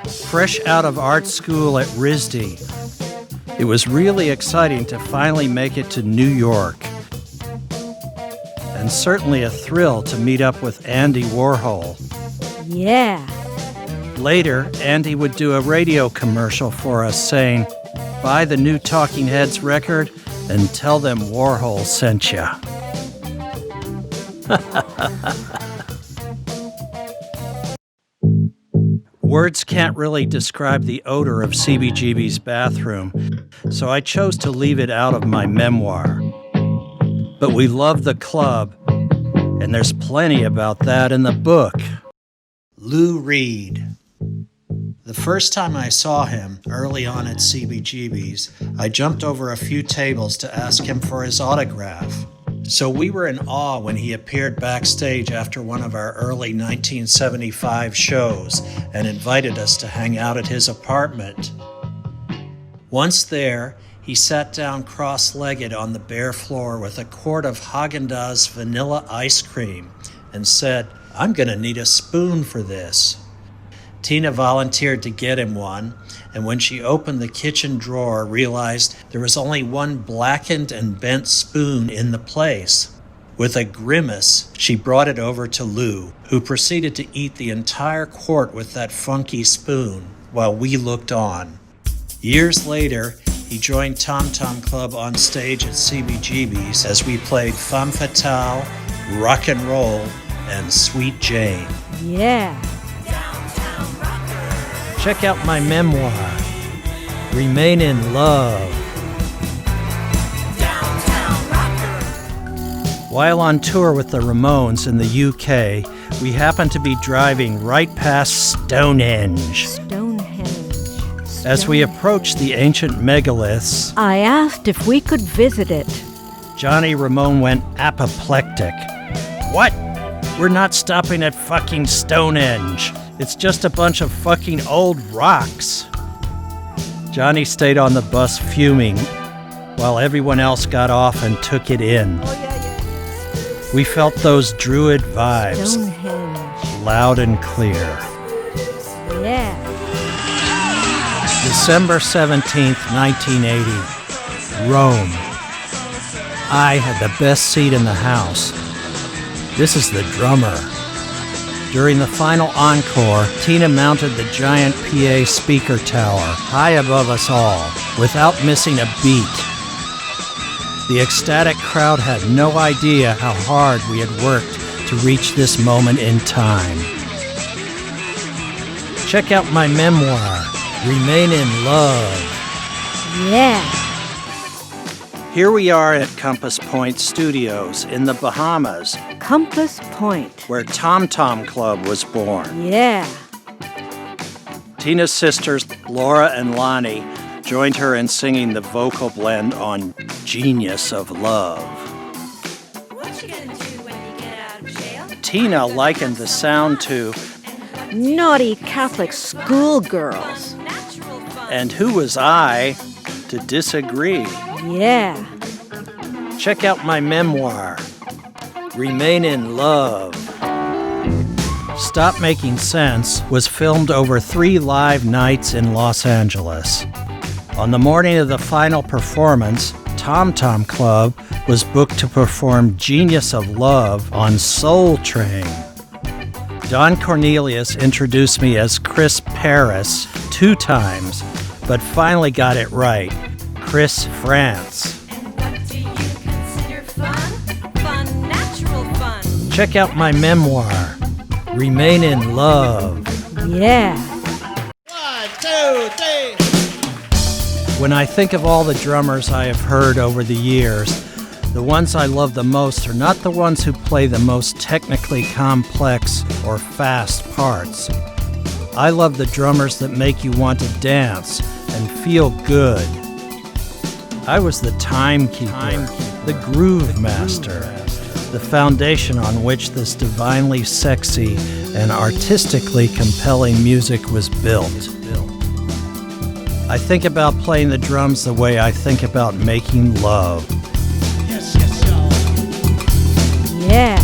Fresh out of art school at RISD, it was really exciting to finally make it to New York. And certainly a thrill to meet up with Andy Warhol. Yeah. Later, Andy would do a radio commercial for us saying, "Buy the new Talking Heads record and tell them Warhol sent ya." Words can't really describe the odor of CBGB's bathroom, so I chose to leave it out of my memoir. But we love the club, and there's plenty about that in the book. Lou Reed. The first time I saw him, early on at CBGB's, I jumped over a few tables to ask him for his autograph. So we were in awe when he appeared backstage after one of our early 1975 shows and invited us to hang out at his apartment. Once there, he sat down cross-legged on the bare floor with a quart of Haagen-Dazs vanilla ice cream and said, "I'm gonna need a spoon for this." Tina volunteered to get him one, and when she opened the kitchen drawer, realized there was only one blackened and bent spoon in the place. With a grimace, she brought it over to Lou, who proceeded to eat the entire quart with that funky spoon, while we looked on. Years later, he joined TomTom Club on stage at CBGB's as we played Femme Fatale, Rock and Roll, and Sweet Jane. Yeah. Check out my memoir, Remain in Love. While on tour with the Ramones in the UK, we happened to be driving right past Stonehenge. As we approached the ancient megaliths, I asked if we could visit it. Johnny Ramone went apoplectic. "What? We're not stopping at fucking Stonehenge. It's just a bunch of fucking old rocks." Johnny stayed on the bus fuming, while everyone else got off and took it in. We felt those druid vibes, Stonehenge. loud and clear. Yeah. December 17th, 1980, Rome. I had the best seat in the house. This is the drummer. During the final encore, Tina mounted the giant PA speaker tower high above us all, without missing a beat. The ecstatic crowd had no idea how hard we had worked to reach this moment in time. Check out my memoir, Remain in Love. Yeah. Here we are at Compass Point Studios in the Bahamas, Compass Point. where TomTom Club was born. Yeah. Tina's sisters, Laura and Lonnie, joined her in singing the vocal blend on Genius of Love. What you gonna do when you get out of jail? Tina likened the sound to Naughty Catholic schoolgirls. Natural fun. And who was I to disagree? Yeah. Check out my memoir, Remain in Love. Stop Making Sense was filmed over 3 live nights in Los Angeles. On the morning of the final performance, TomTom Club was booked to perform Genius of Love on Soul Train. Don Cornelius introduced me as Chris Paris 2 times, but finally got it right. Chris Frantz. And what do you consider fun? Fun, natural fun. Check out my memoir, Remain in Love. Yeah. 1, 2, 3. When I think of all the drummers I have heard over the years, the ones I love the most are not the ones who play the most technically complex or fast parts. I love the drummers that make you want to dance and feel good. I was the timekeeper, the groove master, the foundation on which this divinely sexy and artistically compelling music was built. I think about playing the drums the way I think about making love. Yeah.